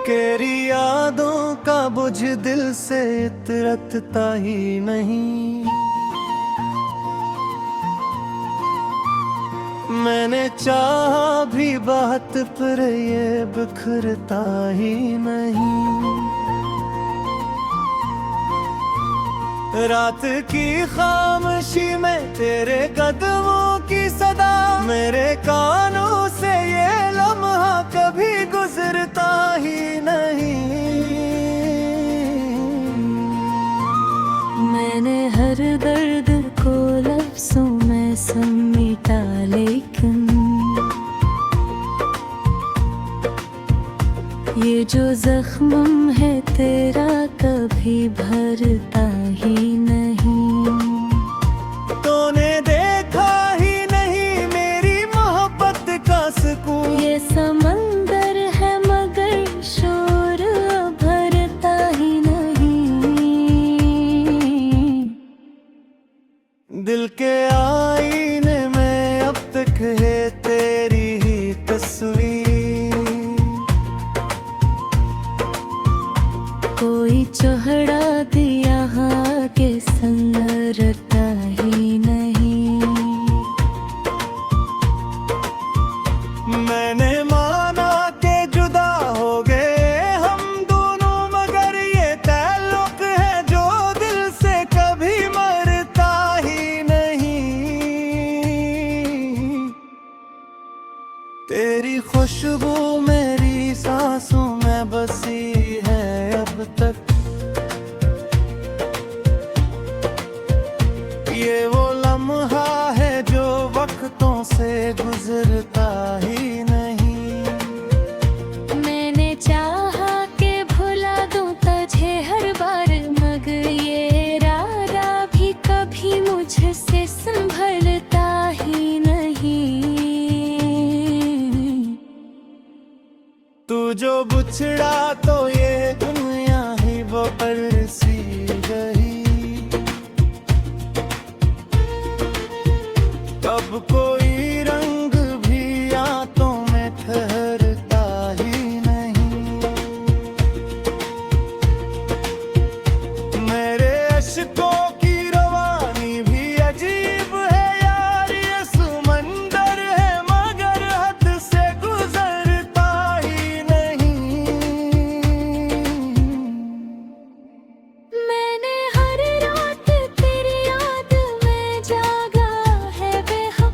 तेरी यादों का बुझ दिल से इतरता ही नहीं। मैंने चाहा भी बात पर ये बिखरता ही नहीं। रात की खामोशी में तेरे कदमों की सदा, मेरे कानों से ये लम्हा कभी गुजरता ही नहीं। मैंने हर दर्द को लफ्जों में समेटा, लेकिन ये जो जख्म है तेरा कभी भरता ही नहीं। तूने देखा ही नहीं मेरी मोहब्बत का सुकून। ये समंदर है मगर शोर भरता ही नहीं। दिल के आईने में अब तक है तेरी ही तस्वीर। कोई चढ़ा दिया हाँ के संगरता ही नहीं। मैंने माना के जुदा हो गए हम दोनों, मगर ये ताल्लुक है जो दिल से कभी मरता ही नहीं। तेरी खुशबू मेरी सांसों में बसी है अब तक। ये वो लम्हा है जो वक्तों से गुजरता ही नहीं। मैंने चाहा के भुला दूं तुझे हर बार, मगर ये रारा भी कभी मुझसे संभलता ही नहीं। तू जो बुछड़ा तो ये दुनिया ही बपर सी गई। कब कोई रंग भी आंखों में ठहरता ही नहीं। मेरे अश्कों की रवानी भी अजीब है यार, ये समंदर है मगर हद से गुजरता ही नहीं। मैंने हर रात तेरी याद में जागा है बेखबर।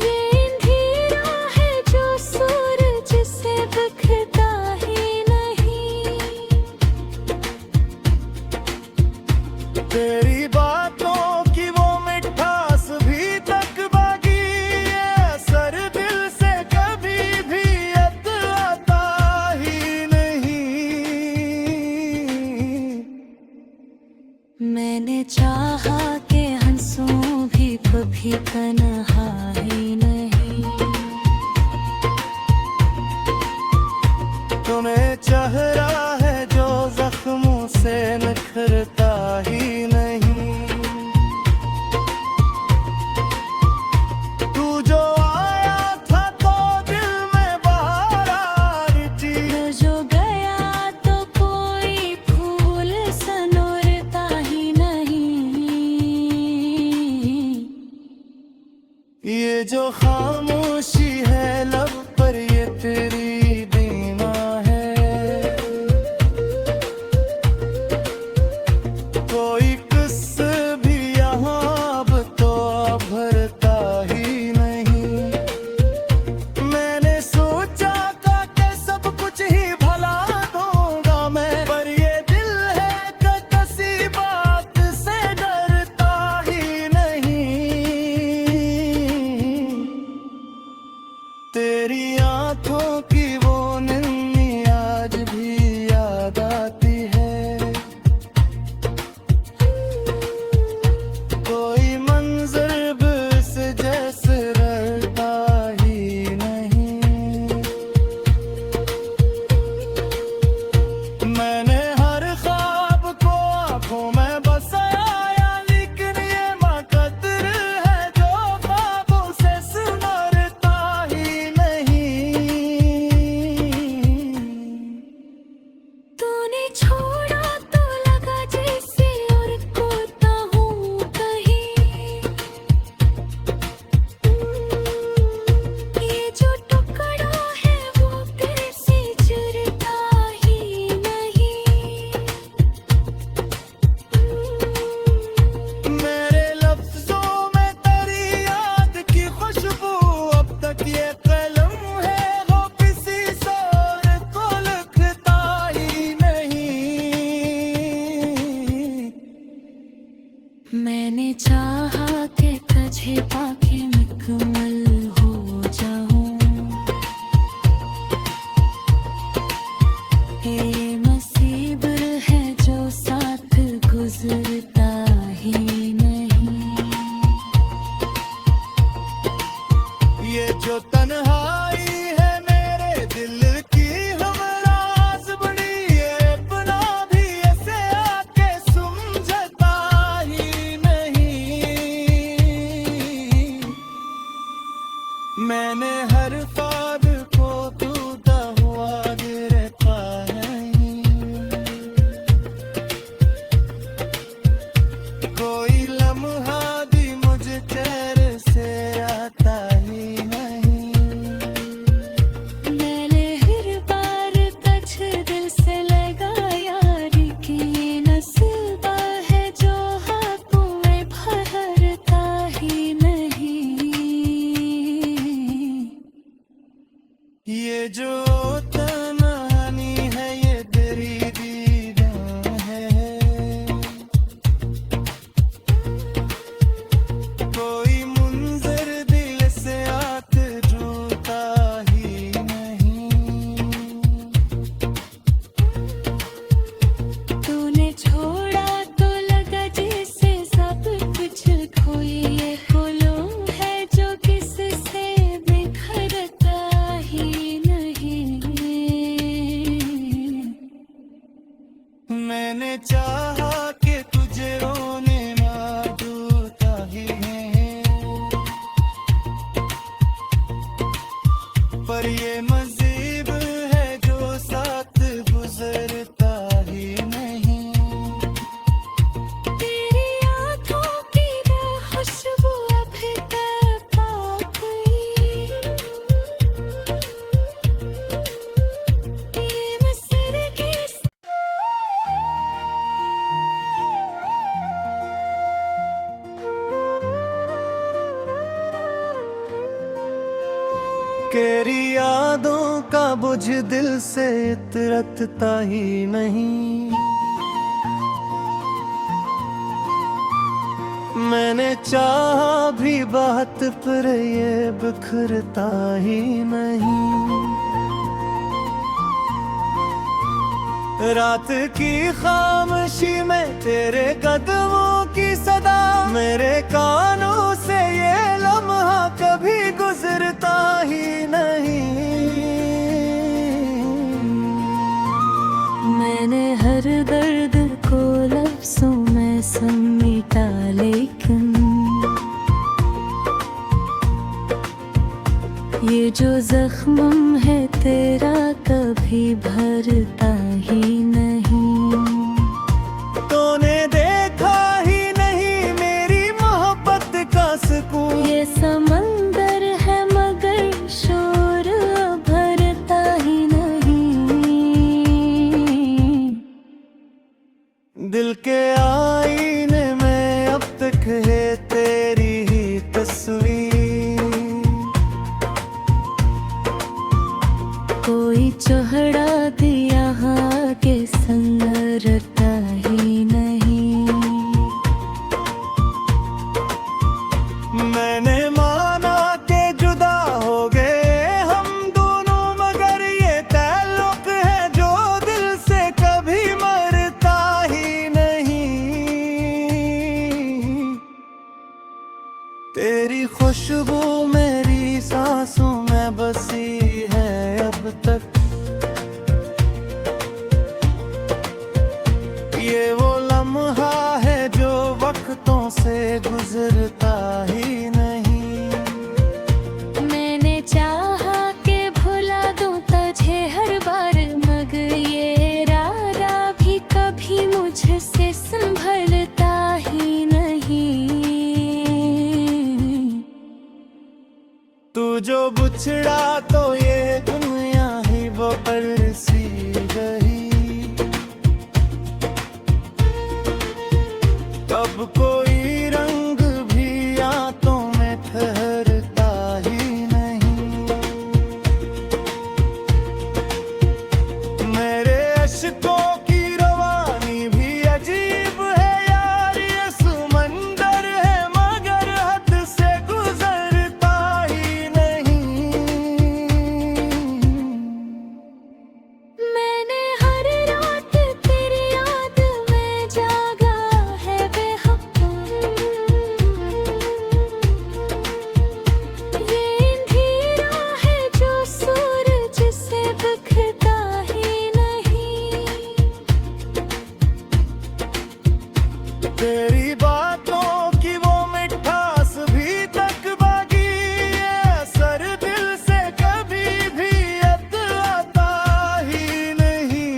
ये अंधेरा है जो सूरज से दिखता ही नहीं। तेरी बातों की वो मिठास भी तक बाकी है, असर दिल से कभी भी आता ही नहीं। मैंने चाहा के हंसूं भी कभी तन्हा ही नहीं। तुम्हें चेहरा है जो जख्मों से निखरता ही नहीं। तू जो आया था तो दिल में बहार आई थी। तो जो गया तो कोई फूल सनोरता ही नहीं। ये जो खामोशी है लब पर ये तेरी बीना है। कोई किस्सा भी यहाँ अब तो भरता ही नहीं। मैंने सोचा था कि सब कुछ ही भला दूंगा मैं, पर ये दिल है कि किसी बात से डरता ही नहीं। छोड़ा तो लगा जैसे और खोता हूँ कहीं। ये जो टुकड़ा है वो फिर से जुड़ता ही नहीं। मेरे लफ्जों में तेरी याद की खुशबू, अब तक ये कलम है वो किसी और को लिखता ही नहीं। मैंने चाहा कि तुझे पाके मुकम्मल हो जाऊं। ये नसीब है जो साथ गुजरता ही नहीं। ये जो तन्हाई है मेरे दिल की हमराज बनी, ये अपना भी ऐसे आके समझता ही नहीं। मैंने हर ख्वाब को टूटा हुआ गिरता नहीं। कोई लम्हा भी मुझे चेहरे से आता ही नहीं। मैंने हर बार तुझ दिल से लगा यारी की नसीबा है जो हाथों में भरता ही नहीं। ये जो तन्हाई है ये तेरी दीवार है। कोई मुंजर दिल से आके जुड़ता ही नहीं। तूने छोड़ा तो लगा जैसे सब कुछ खोई। ये फूलों है जो किससे बिखरता ही नहीं। मैंने चाहा कि तुझे रोने ना दूता ही है, पर ये नसीब है जो साथ गुजरता ही नहीं। तेरी आँखों की वो खुशबू अभी तक आ गई। ये मसर की तेरी यादों का बुझ दिल से इतरता ही नहीं। मैंने चाहा भी बात पर ये बिखरता ही नहीं। रात की खामोशी में तेरे कदमों की सदा, मेरे कानों से ये लम्हा कभी गुजरता ही नहीं। मैंने हर दर्द को लफ्जों में समेटा, लेकिन ये जो जख्म है तेरा कभी भरता ही नहीं। तूने देखा ही नहीं मेरी मोहब्बत का सुकून। ये समंदर है मगर शोर भरता ही नहीं। दिल के आईने में अब तक है तेरी ही तस्वीर। कोई चढ़ा दिया के संगरता ही नहीं। मैंने माना के जुदा हो गए हम दोनों, मगर ये ताल्लुक है जो दिल से कभी मरता ही नहीं। तेरी खुशबू मेरी सांसों में बसी है अब तक। ये वो लम्हा है जो वक्तों से गुजरता ही नहीं। मैंने चाहा के भुला दूं तुझे हर बार, मगर ये इरादा भी उछड़ा तो ये दुनिया ही वो बरसी गई। कब कोई रंग भी आंतों में ठहरता ही नहीं। मेरे अश्कों की रवानी भी अजीब है यार, ये समंदर है मगर हद से गुजरता ही नहीं। मैंने हर रात तेरी याद में जागा है बेखबर। ये अंधेरा है जो सूरज से दिखता ही नहीं। तेरी बातों की वो मिठास भी तक बाकी है, असर दिल से कभी भी आता ही नहीं।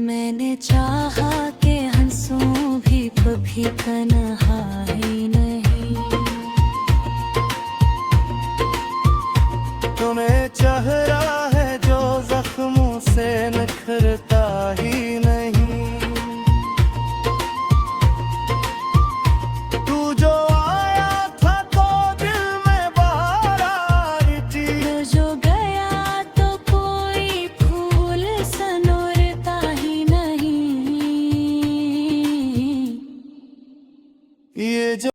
मैंने चाहा के हंसूं भी कभी तन्हाई नहीं। तुम्हें चेहरा है जो जख्मों से निखरता ही नहीं। तू जो आया था तो दिल में बहार आई थी, जो गया तो कोई फूल सनोरता ही नहीं। ये जो